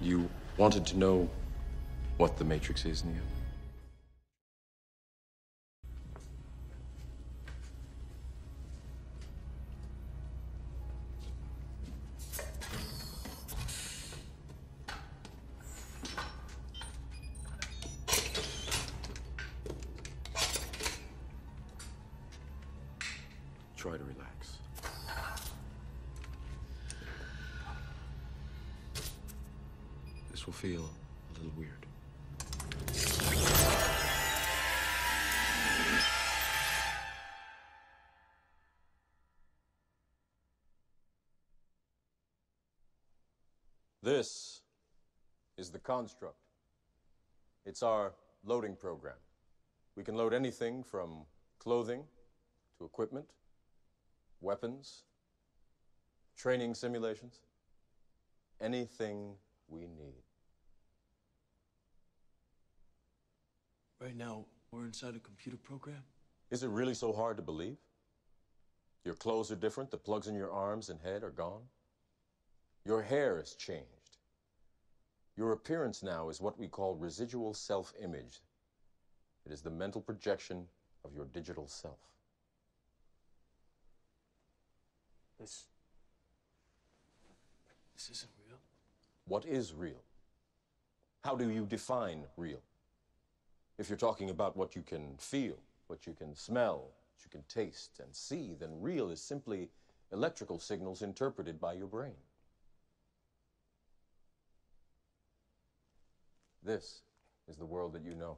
You wanted to know what the Matrix is, Neo? Try to relax. This will feel a little weird. This is the construct. It's our loading program. We can load anything from clothing to equipment, weapons, training simulations, anything we need. Right now, we're inside a computer program? Is it really so hard to believe? Your clothes are different, the plugs in your arms and head are gone. Your hair has changed. Your appearance now is what we call residual self-image. It is the mental projection of your digital self. This isn't real. What is real? How do you define real? If you're talking about what you can feel, what you can smell, what you can taste and see, then real is simply electrical signals interpreted by your brain. This is the world that you know.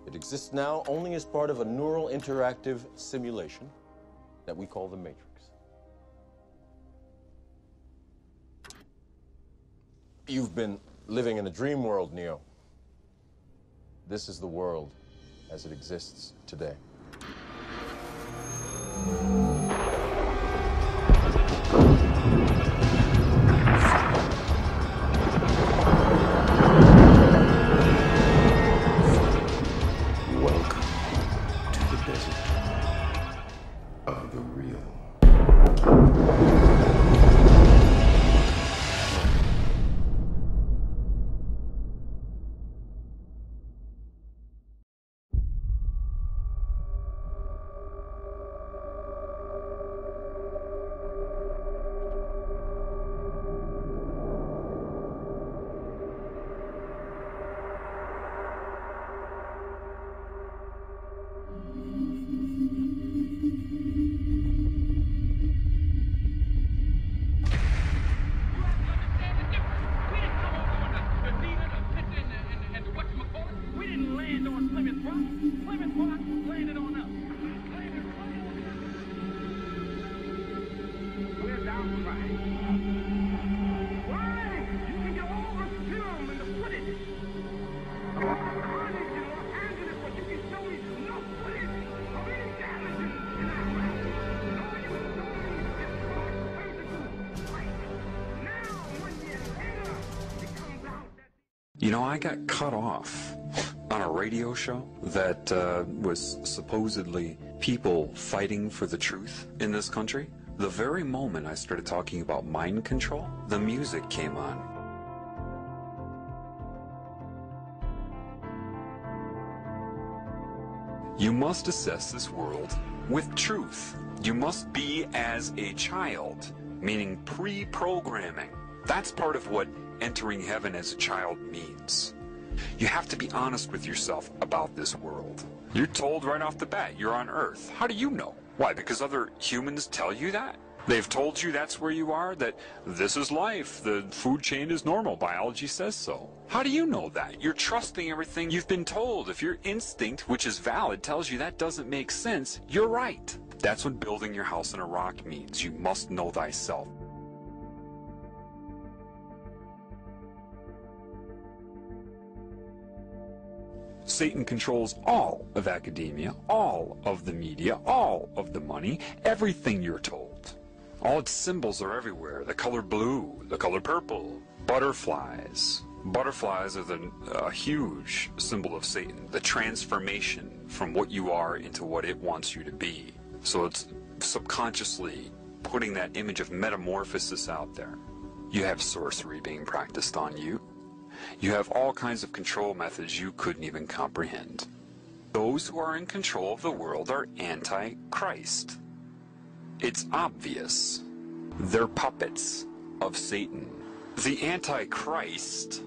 It exists now only as part of a neural interactive simulation that we call the Matrix. You've been living in a dream world, Neo. This is the world as it exists today. Welcome to the desert of the real. You know, I got cut off on a radio show that was supposedly people fighting for the truth in this country. The very moment I started talking about mind control, the music came on. You must assess this world with truth. You must be as a child, meaning pre-programming. That's part of what entering heaven as a child means. You have to be honest with yourself about this world. You're told right off the bat you're on Earth. How do you know? Why? Because other humans tell you that? They've told you that's where you are, that this is life, the food chain is normal, biology says so. How do you know that? You're trusting everything you've been told. If your instinct, which is valid, tells you that doesn't make sense, you're right. That's what building your house in a rock means. You must know thyself. Satan controls all of academia, all of the media, all of the money, everything you're told. All its symbols are everywhere. The color blue, the color purple, butterflies. Butterflies are a huge symbol of Satan, the transformation from what you are into what it wants you to be. So it's subconsciously putting that image of metamorphosis out there. You have sorcery being practiced on you. You have all kinds of control methods you couldn't even comprehend. Those who are in control of the world are anti-Christ. It's obvious. They're puppets of Satan. The anti-Christ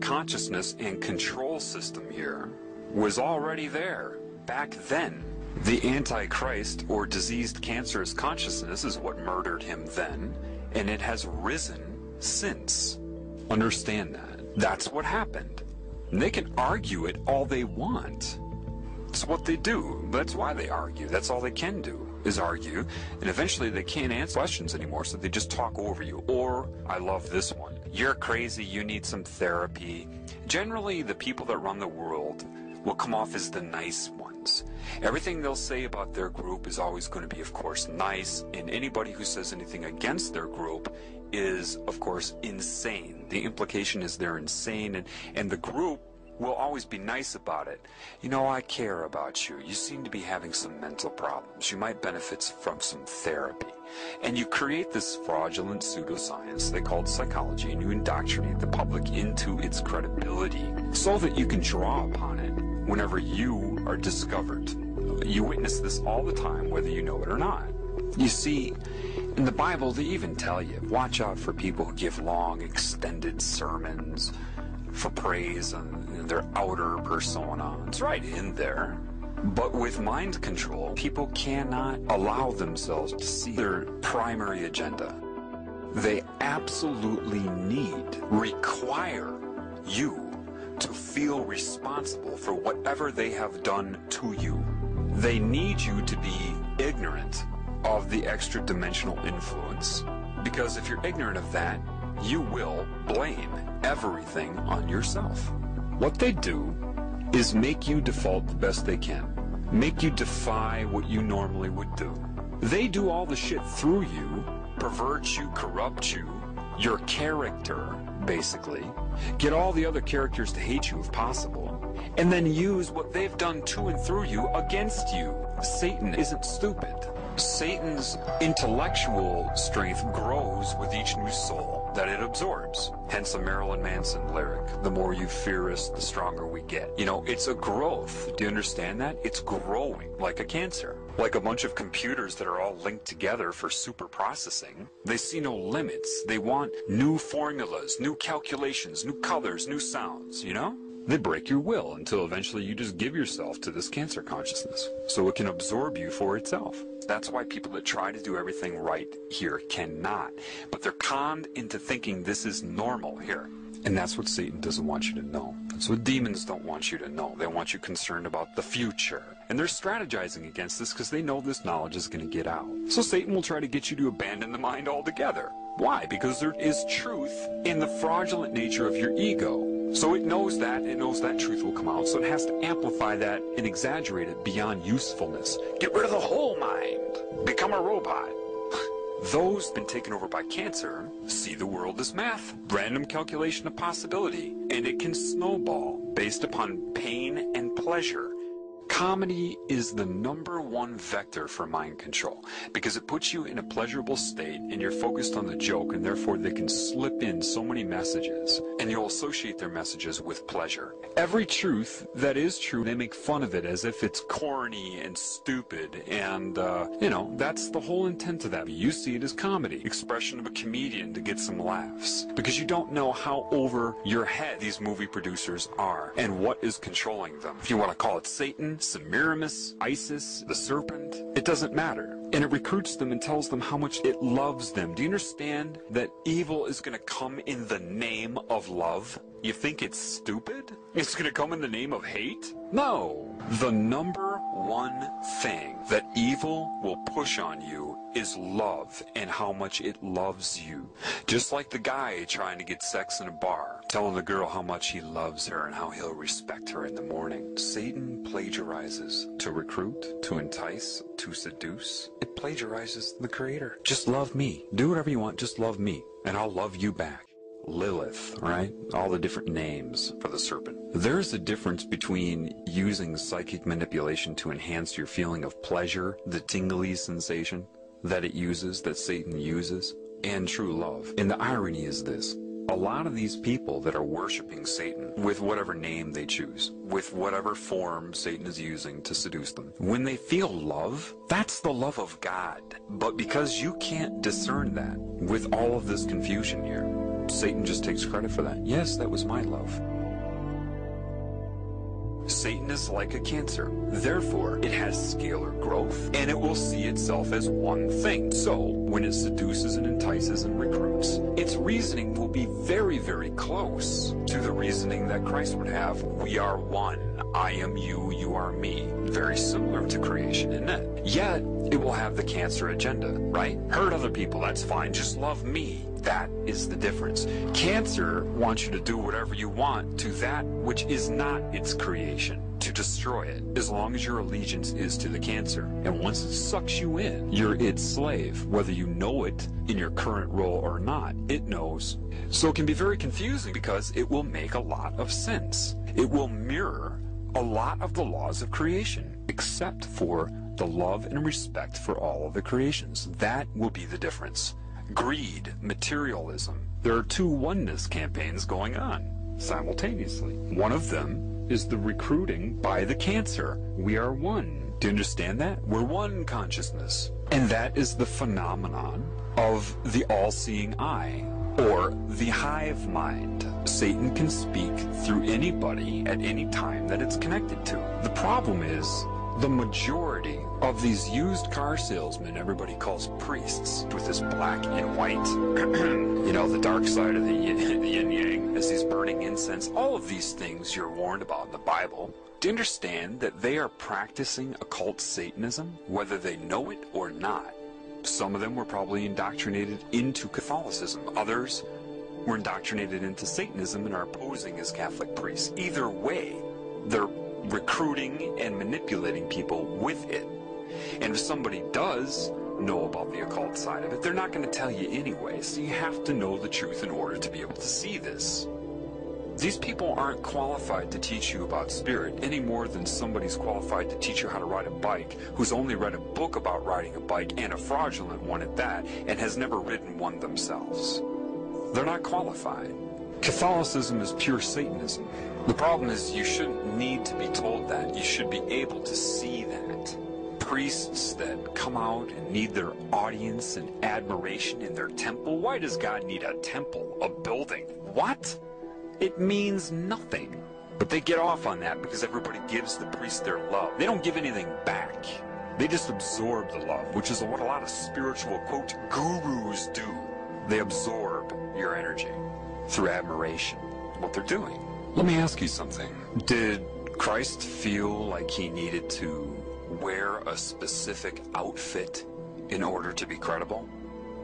consciousness and control system here was already there back then. The anti-Christ or diseased cancerous consciousness is what murdered him then, and it has risen since. Understand that. That's what happened. And they can argue it all they want. It's what they do. That's why they argue. That's all they can do, is argue. And eventually they can't answer questions anymore, so they just talk over you. Or, I love this one, you're crazy, you need some therapy. Generally, the people that run the world will come off as the nice ones. Everything they'll say about their group is always going to be, of course, nice, and anybody who says anything against their group is, of course, insane. The implication is they're insane, and the group will always be nice about it. You know, I care about you. You seem to be having some mental problems. You might benefit from some therapy. And you create this fraudulent pseudoscience they call psychology, and you indoctrinate the public into its credibility so that you can draw upon it whenever you are discovered. You witness this all the time, whether you know it or not. You see, in the Bible, they even tell you, watch out for people who give long, extended sermons for praise on their outer persona. It's right in there. But with mind control, people cannot allow themselves to see their primary agenda. They absolutely require you to feel responsible for whatever they have done to you. They need you to be ignorant of the extra-dimensional influence. Because if you're ignorant of that, you will blame everything on yourself. What they do is make you default the best they can. Make you defy what you normally would do. They do all the shit through you, pervert you, corrupt you, your character, basically. Get all the other characters to hate you if possible, and then use what they've done to and through you against you. Satan isn't stupid. Satan's intellectual strength grows with each new soul that it absorbs. Hence a Marilyn Manson lyric, the more you fear us, the stronger we get. You know, it's a growth. Do you understand that? It's growing like a cancer. Like a bunch of computers that are all linked together for super processing. They see no limits. They want new formulas, new calculations, new colors, new sounds, you know? They break your will until eventually you just give yourself to this cancer consciousness so it can absorb you for itself. That's why people that try to do everything right here cannot. But they're conned into thinking this is normal here. And that's what Satan doesn't want you to know. That's what demons don't want you to know. They want you concerned about the future. And they're strategizing against this because they know this knowledge is going to get out. So Satan will try to get you to abandon the mind altogether. Why? Because there is truth in the fraudulent nature of your ego. So it knows that truth will come out, so it has to amplify that and exaggerate it beyond usefulness. Get rid of the whole mind. Become a robot. Those been taken over by cancer see the world as math, random calculation of possibility, and it can snowball based upon pain and pleasure. Comedy is the #1 vector for mind control because it puts you in a pleasurable state and you're focused on the joke, and therefore they can slip in so many messages and you'll associate their messages with pleasure. Every truth that is true, they make fun of it as if it's corny and stupid, and that's the whole intent of that. You see it as comedy, expression of a comedian to get some laughs, because you don't know how over your head these movie producers are and what is controlling them. If you want to call it Satan, Semiramis, Isis, the serpent, it doesn't matter. And it recruits them and tells them how much it loves them. Do you understand that evil is going to come in the name of love? You think it's stupid? It's going to come in the name of hate? No. The #1 thing that evil will push on you is love and how much it loves you. Just like the guy trying to get sex in a bar, telling the girl how much he loves her and how he'll respect her in the morning. Satan plagiarizes to recruit, to entice, to seduce. It plagiarizes the Creator. Just love me. Do whatever you want, just love me, and I'll love you back. Lilith, right? All the different names for the serpent. There's a difference between using psychic manipulation to enhance your feeling of pleasure, the tingly sensation that it uses, that Satan uses, and true love. And the irony is this. A lot of these people that are worshiping Satan with whatever name they choose, with whatever form Satan is using to seduce them, when they feel love, that's the love of God. But because you can't discern that with all of this confusion here, Satan just takes credit for that. Yes, that was my love. Satan is like a cancer. Therefore, it has scalar growth, and it will see itself as one thing. So, when it seduces and entices and recruits, its reasoning will be very, very close to the reasoning that Christ would have. We are one. I am you, you are me. Very similar to creation, isn't it? Yet, it will have the cancer agenda, right? Hurt other people, that's fine. Just love me. That is the difference. Cancer wants you to do whatever you want to that which is not its creation, to destroy it, as long as your allegiance is to the cancer. And once it sucks you in, you're its slave, whether you know it in your current role or not. It knows. So it can be very confusing because it will make a lot of sense. It will mirror a lot of the laws of creation, except for the love and respect for all of the creations. That will be the difference. Greed, materialism. There are two oneness campaigns going on simultaneously. One of them is the recruiting by the cancer. We are one. Do you understand that? We're one consciousness. And that is the phenomenon of the all-seeing eye, or the hive mind. Satan can speak through anybody at any time that it's connected to. The problem is, the majority of these used car salesmen everybody calls priests, with this black and white, you know, the dark side of the yin-yang, as he's burning incense, all of these things you're warned about in the Bible. Do you understand that they are practicing occult Satanism, whether they know it or not? Some of them were probably indoctrinated into Catholicism. Others were indoctrinated into Satanism and are posing as Catholic priests. Either way, they're recruiting and manipulating people with it. And if somebody does know about the occult side of it, they're not going to tell you anyway, so you have to know the truth in order to be able to see this. These people aren't qualified to teach you about spirit any more than somebody's qualified to teach you how to ride a bike who's only read a book about riding a bike, and a fraudulent one at that, and has never ridden one themselves. They're not qualified. Catholicism is pure Satanism. The problem is you shouldn't need to be told that. You should be able to see that. Priests that come out and need their audience and admiration in their temple. Why does God need a temple, a building? What? It means nothing. But they get off on that because everybody gives the priest their love. They don't give anything back. They just absorb the love, which is what a lot of spiritual, quote, gurus do. They absorb your energy through admiration, what they're doing. Let me ask you something. Did Christ feel like he needed to wear a specific outfit in order to be credible?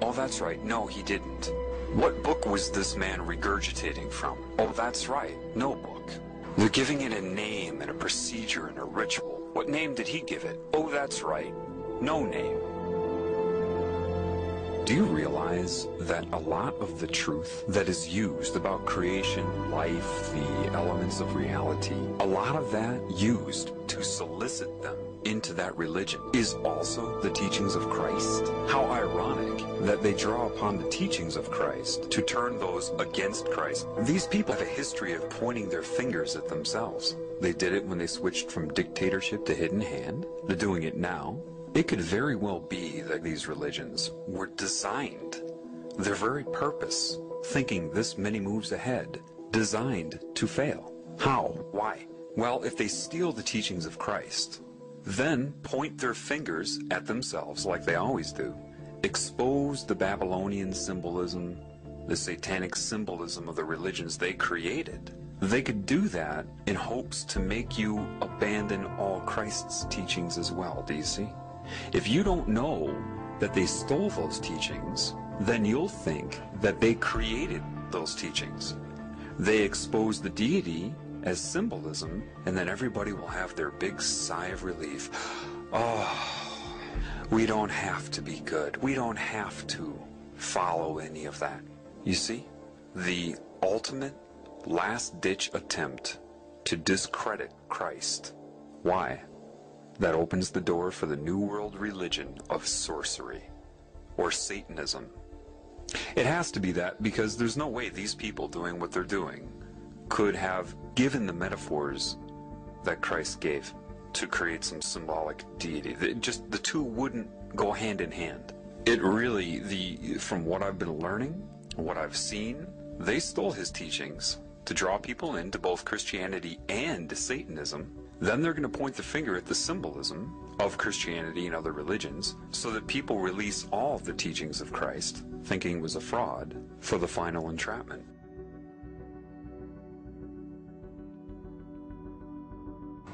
Oh, that's right. No, he didn't. What book was this man regurgitating from? Oh, that's right. No book. They're giving it a name and a procedure and a ritual. What name did he give it? Oh, that's right. No name. Do you realize that a lot of the truth that is used about creation, life, the elements of reality, a lot of that used to solicit them into that religion is also the teachings of Christ? How ironic that they draw upon the teachings of Christ to turn those against Christ. These people have a history of pointing their fingers at themselves. They did it when they switched from dictatorship to hidden hand. They're doing it now. It could very well be that these religions were designed, their very purpose, thinking this many moves ahead, designed to fail. How? Why? Well, if they steal the teachings of Christ, then point their fingers at themselves like they always do, expose the Babylonian symbolism, the satanic symbolism of the religions they created, they could do that in hopes to make you abandon all Christ's teachings as well, do you see? If you don't know that they stole those teachings, then you'll think that they created those teachings. They expose the deity as symbolism, and then everybody will have their big sigh of relief. Oh, we don't have to be good. We don't have to follow any of that. You see, the ultimate last-ditch attempt to discredit Christ. Why? That opens the door for the New World religion of sorcery, or Satanism. It has to be that because there's no way these people doing what they're doing could have given the metaphors that Christ gave to create some symbolic deity. The two wouldn't go hand in hand. It really, from what I've been learning, what I've seen, they stole his teachings to draw people into both Christianity and Satanism. Then they're going to point the finger at the symbolism of Christianity and other religions so that people release all of the teachings of Christ, thinking it was a fraud, for the final entrapment.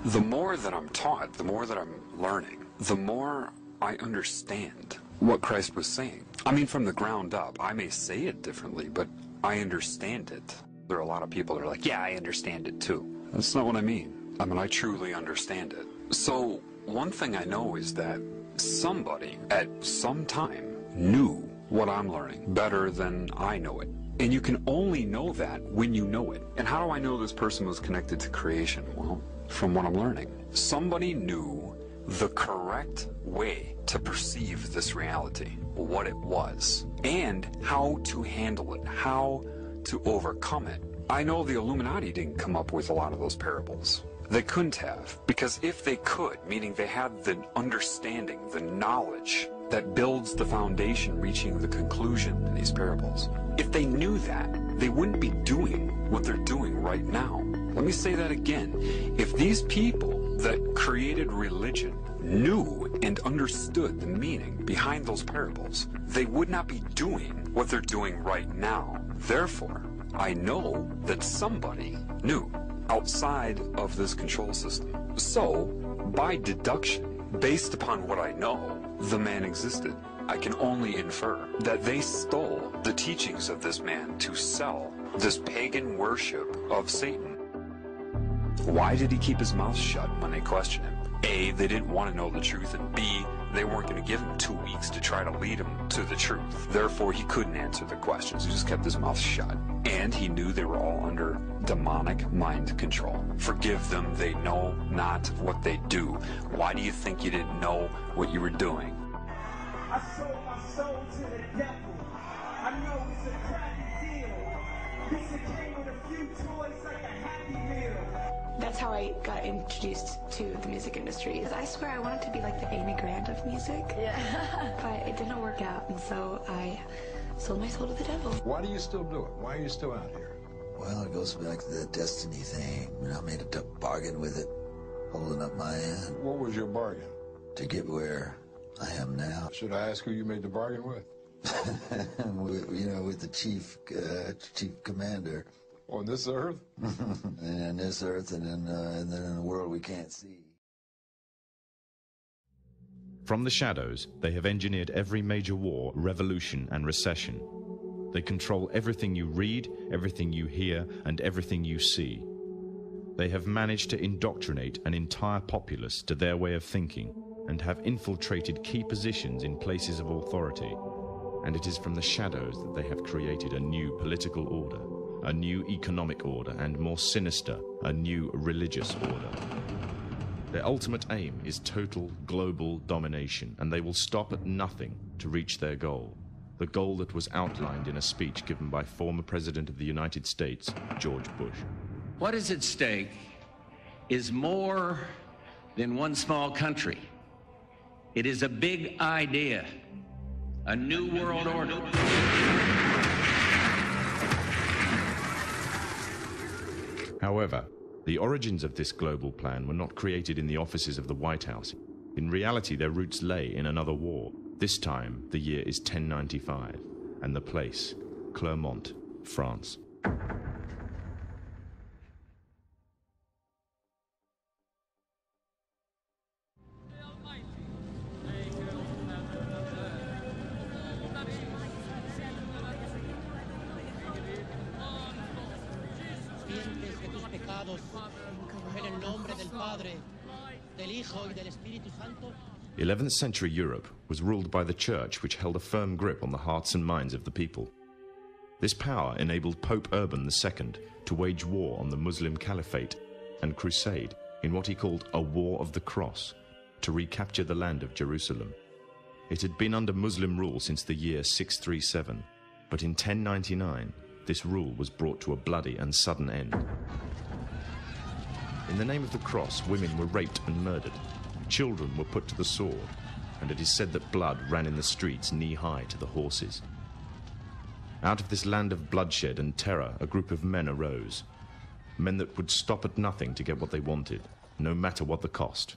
The more that I'm taught, the more that I'm learning, the more I understand what Christ was saying. I mean, from the ground up. I may say it differently, but I understand it. There are a lot of people that are like, yeah, I understand it too. That's not what I mean. I mean, I truly understand it. So, one thing I know is that somebody at some time knew what I'm learning better than I know it. And you can only know that when you know it. And how do I know this person was connected to creation? Well, from what I'm learning. Somebody knew the correct way to perceive this reality, what it was, and how to handle it, how to overcome it. I know the Illuminati didn't come up with a lot of those parables. They couldn't have, because if they could, meaning they had the understanding, the knowledge that builds the foundation reaching the conclusion in these parables, if they knew that, they wouldn't be doing what they're doing right now. Let me say that again. If these people that created religion knew and understood the meaning behind those parables, they would not be doing what they're doing right now. Therefore, I know that somebody knew outside of this control system. So, by deduction, based upon what I know, the man existed. I can only infer that they stole the teachings of this man to sell this pagan worship of Satan. Why did he keep his mouth shut when they questioned him? A, they didn't want to know the truth, and B, they weren't going to give him 2 weeks to try to lead him to the truth. Therefore, he couldn't answer the questions. He just kept his mouth shut. And he knew they were all under demonic mind control. Forgive them, they know not what they do. Why do you think you didn't know what you were doing? I sold my soul to the devil. I know it's a crappy deal. This came with a few toys like a Happy Meal. That's how I got introduced to the music industry. I swear I wanted to be like the Amy Grant of music. Yeah. But it didn't work out, and so I sold my soul to the devil. Why do you still do it? Why are you still out here? Well, it goes back to that destiny thing. I made a bargain with it, holding up my end. What was your bargain? To get where I am now. Should I ask who you made the bargain with? with the chief commander. On this earth? And on this earth, and then in a world we can't see. From the shadows, they have engineered every major war, revolution, and recession. They control everything you read, everything you hear, and everything you see. They have managed to indoctrinate an entire populace to their way of thinking and have infiltrated key positions in places of authority. And it is from the shadows that they have created a new political order, a new economic order, and more sinister, a new religious order. Their ultimate aim is total global domination, and they will stop at nothing to reach their goal, the goal that was outlined in a speech given by former President of the United States, George Bush. What is at stake is more than one small country. It is a big idea, a new world order. However, the origins of this global plan were not created in the offices of the White House. In reality, their roots lay in another war. This time, the year is 1095, and the place, Clermont, France. En el nombre del Padre, del Hijo y del Espíritu Santo. 11th century Europe was ruled by the Church, which held a firm grip on the hearts and minds of the people. This power enabled Pope Urban II to wage war on the Muslim Caliphate. and crusade in what he called a War of the Cross, to recapture the land of Jerusalem. It had been under Muslim rule since the year 637, but in 1099 this rule was brought to a bloody and sudden end. In the name of the cross, women were raped and murdered, children were put to the sword, and it is said that blood ran in the streets knee-high to the horses. Out of this land of bloodshed and terror, a group of men arose, men that would stop at nothing to get what they wanted, no matter what the cost.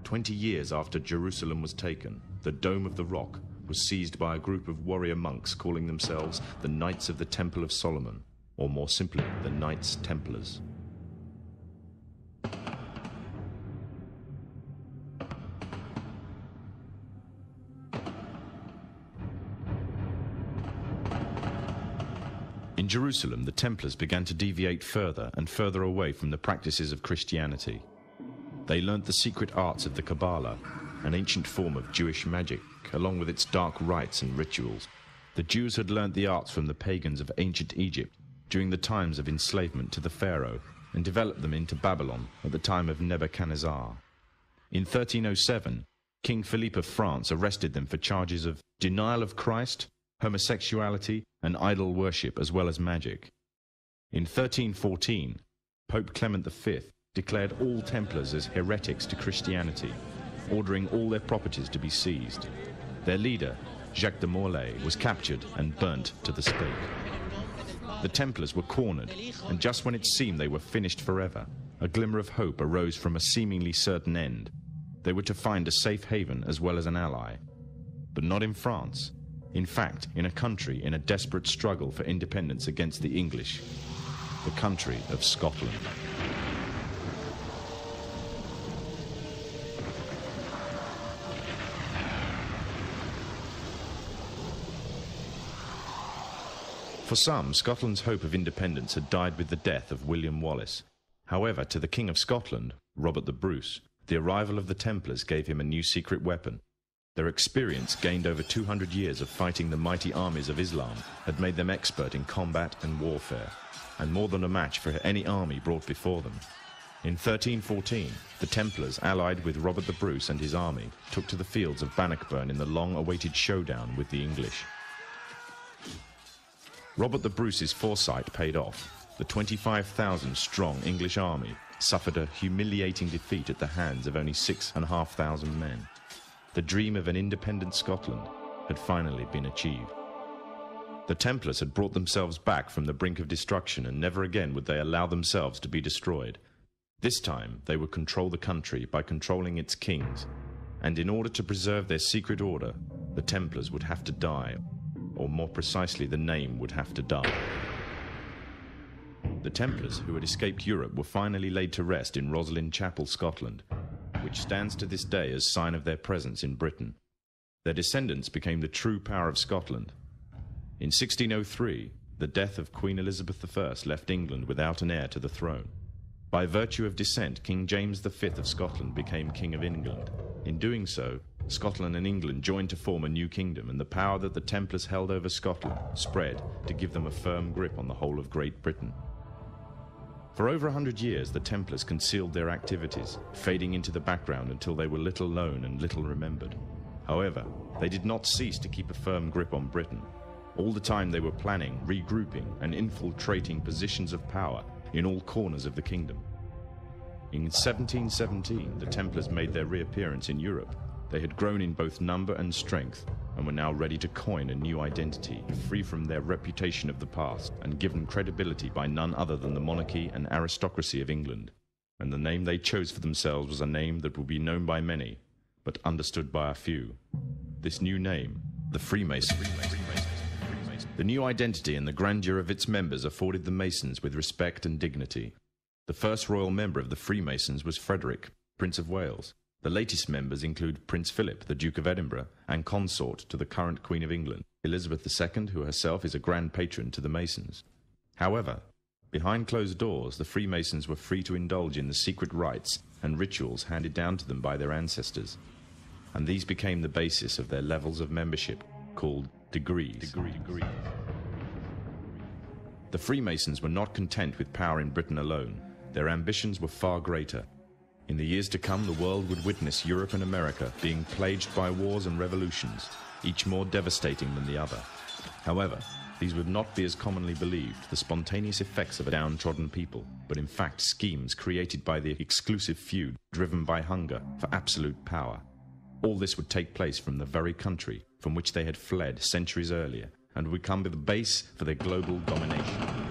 20 years after Jerusalem was taken, the Dome of the Rock was seized by a group of warrior monks calling themselves the Knights of the Temple of Solomon, or more simply, the Knights Templars. In Jerusalem, the Templars began to deviate further and further away from the practices of Christianity. They learnt the secret arts of the Kabbalah, an ancient form of Jewish magic, along with its dark rites and rituals. The Jews had learnt the arts from the pagans of ancient Egypt during the times of enslavement to the Pharaoh, and developed them into Babylon at the time of Nebuchadnezzar. In 1307, King Philippe of France arrested them for charges of denial of Christ, homosexuality, and idol worship, as well as magic. In 1314, Pope Clement V declared all Templars as heretics to Christianity, ordering all their properties to be seized. Their leader, Jacques de Molay, was captured and burnt to the stake. The Templars were cornered, and just when it seemed they were finished forever, a glimmer of hope arose from a seemingly certain end. They were to find a safe haven as well as an ally. But not in France. In fact, in a country in a desperate struggle for independence against the English, the country of Scotland. For some, Scotland's hope of independence had died with the death of William Wallace. However, to the King of Scotland, Robert the Bruce, the arrival of the Templars gave him a new secret weapon. Their experience, gained over 200 years of fighting the mighty armies of Islam, had made them expert in combat and warfare, and more than a match for any army brought before them. In 1314, the Templars, allied with Robert the Bruce and his army, took to the fields of Bannockburn in the long-awaited showdown with the English. Robert the Bruce's foresight paid off. The 25,000-strong English army suffered a humiliating defeat at the hands of only 6,500 men. The dream of an independent Scotland had finally been achieved. The Templars had brought themselves back from the brink of destruction, and never again would they allow themselves to be destroyed. This time, they would control the country by controlling its kings, and in order to preserve their secret order, the Templars would have to die, or more precisely, the name would have to die. The Templars, who had escaped Europe, were finally laid to rest in Rosslyn Chapel, Scotland, which stands to this day as sign of their presence in Britain. Their descendants became the true power of Scotland. In 1603, the death of Queen Elizabeth I left England without an heir to the throne. By virtue of descent, King James V of Scotland became King of England. In doing so, Scotland and England joined to form a new kingdom, and the power that the Templars held over Scotland spread to give them a firm grip on the whole of Great Britain. For over 100 years, the Templars concealed their activities, fading into the background until they were little known and little remembered. However, they did not cease to keep a firm grip on Britain. All the time they were planning, regrouping, and infiltrating positions of power in all corners of the kingdom. In 1717, the Templars made their reappearance in Europe. They had grown in both number and strength, and were now ready to coin a new identity, free from their reputation of the past, and given credibility by none other than the monarchy and aristocracy of England. And the name they chose for themselves was a name that would be known by many, but understood by a few. This new name, the Freemasons. The new identity and the grandeur of its members afforded the Masons with respect and dignity. The first royal member of the Freemasons was Frederick, Prince of Wales. The latest members include Prince Philip, the Duke of Edinburgh, and consort to the current Queen of England, Elizabeth II, who herself is a grand patron to the Masons. However, behind closed doors, the Freemasons were free to indulge in the secret rites and rituals handed down to them by their ancestors, and these became the basis of their levels of membership, called degrees. The Freemasons were not content with power in Britain alone. their ambitions were far greater. In the years to come, the world would witness Europe and America being plagued by wars and revolutions, each more devastating than the other. However, these would not be as commonly believed, the spontaneous effects of a downtrodden people, but in fact schemes created by the exclusive few, driven by hunger for absolute power. All this would take place from the very country from which they had fled centuries earlier, and would become the base for their global domination.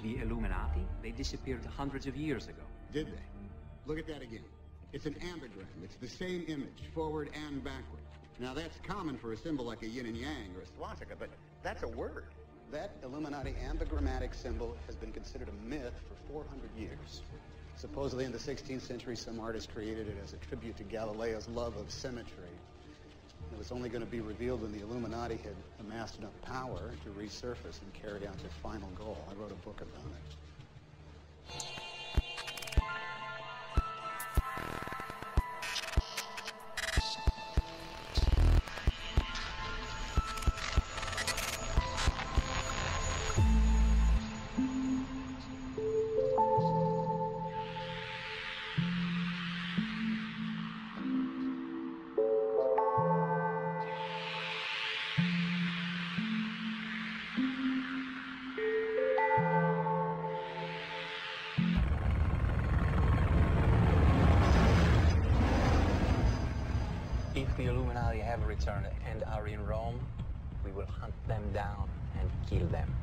The Illuminati, they disappeared hundreds of years ago. Did they? Look at that again. It's an ambigram. It's the same image, forward and backward. Now that's common for a symbol like a yin and yang or a swastika, but that's a word. That Illuminati ambigrammatic symbol has been considered a myth for 400 years. Supposedly in the 16th century, some artist created it as a tribute to Galileo's love of symmetry. It was only going to be revealed when the Illuminati had amassed enough power to resurface and carry out their final goal. I wrote a book about it. If the Illuminati have returned and are in Rome, we will hunt them down and kill them.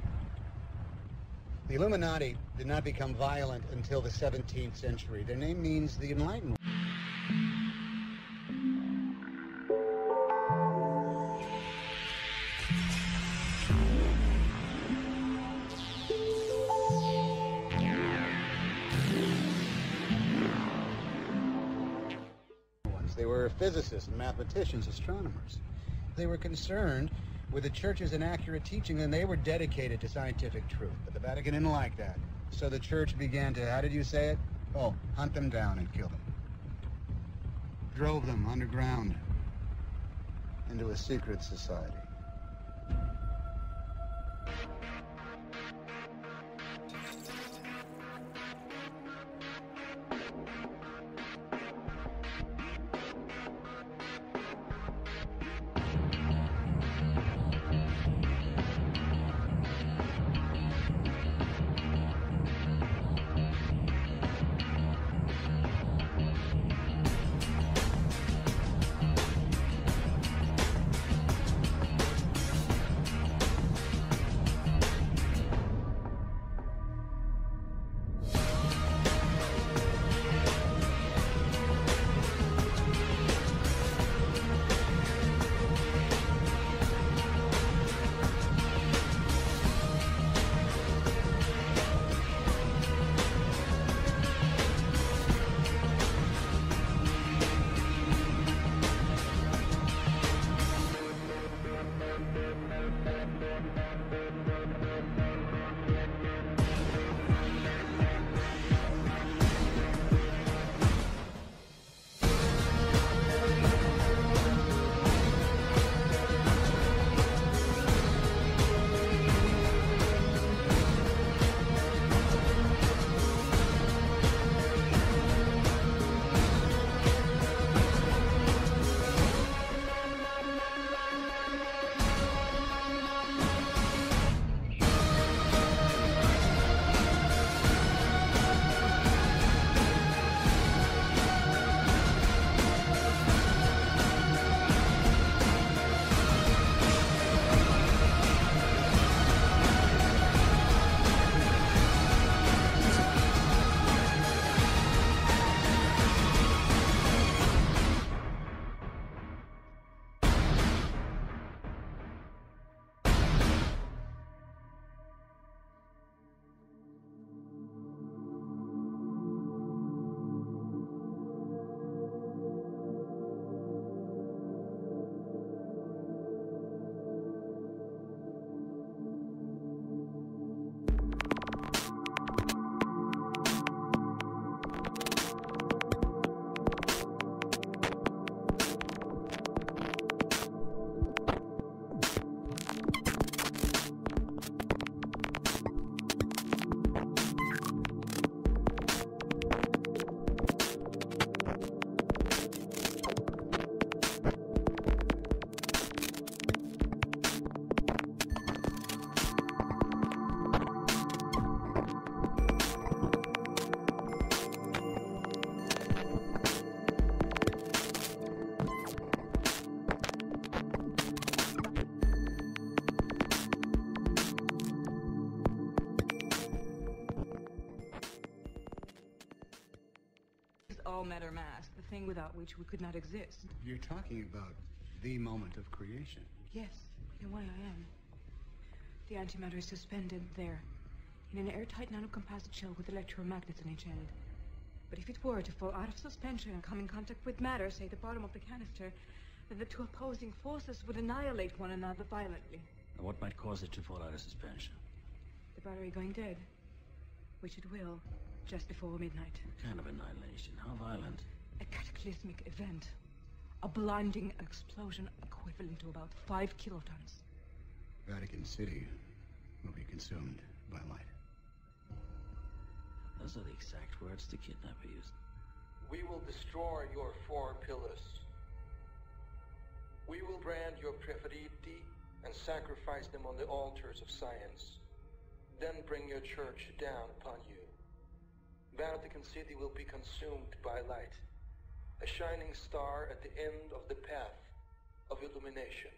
The Illuminati did not become violent until the 17th century. Their name means the Enlightenment. They were physicists and mathematicians, astronomers. They were concerned with the church's inaccurate teaching, and they were dedicated to scientific truth. But the Vatican didn't like that. So the church began to, how did you say it? Oh, hunt them down and kill them. Drove them underground into a secret society. All matter mass, the thing without which we could not exist. You're talking about the moment of creation. Yes, in a way I am. The antimatter is suspended there, in an airtight nanocomposite shell with electromagnets on each end. But if it were to fall out of suspension and come in contact with matter, say the bottom of the canister, then the two opposing forces would annihilate one another violently. And what might cause it to fall out of suspension? The battery going dead, which it will, just before midnight. What kind of annihilation? How violent? A cataclysmic event. A blinding explosion equivalent to about 5 kilotons. Vatican City will be consumed by light. Those are the exact words the kidnapper used. We will destroy your 4 pillars. We will brand your preferiti and sacrifice them on the altars of science. Then bring your church down upon you. Vatican City will be consumed by light, a shining star at the end of the path of illumination.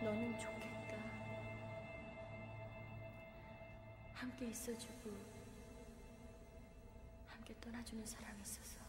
너는 좋겠다. 함께 있어주고 함께 떠나주는 사람이 있어서.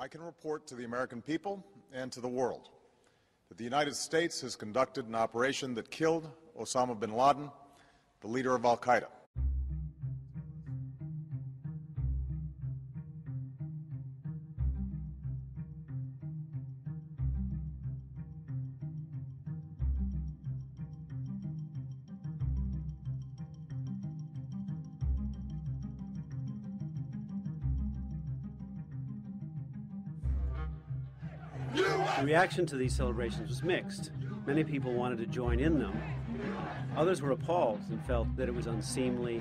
I can report to the American people and to the world that the United States has conducted an operation that killed Osama bin Laden, the leader of Al-Qaeda. The reaction to these celebrations was mixed. Many people wanted to join in them. Others were appalled and felt that it was unseemly.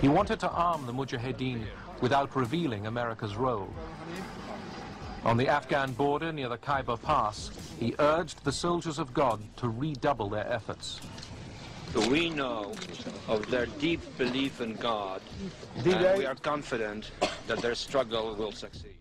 He wanted to arm the Mujahideen without revealing America's role. On the Afghan border near the Khyber Pass, he urged the soldiers of God to redouble their efforts. We know of their deep belief in God, and we are confident that their struggle will succeed.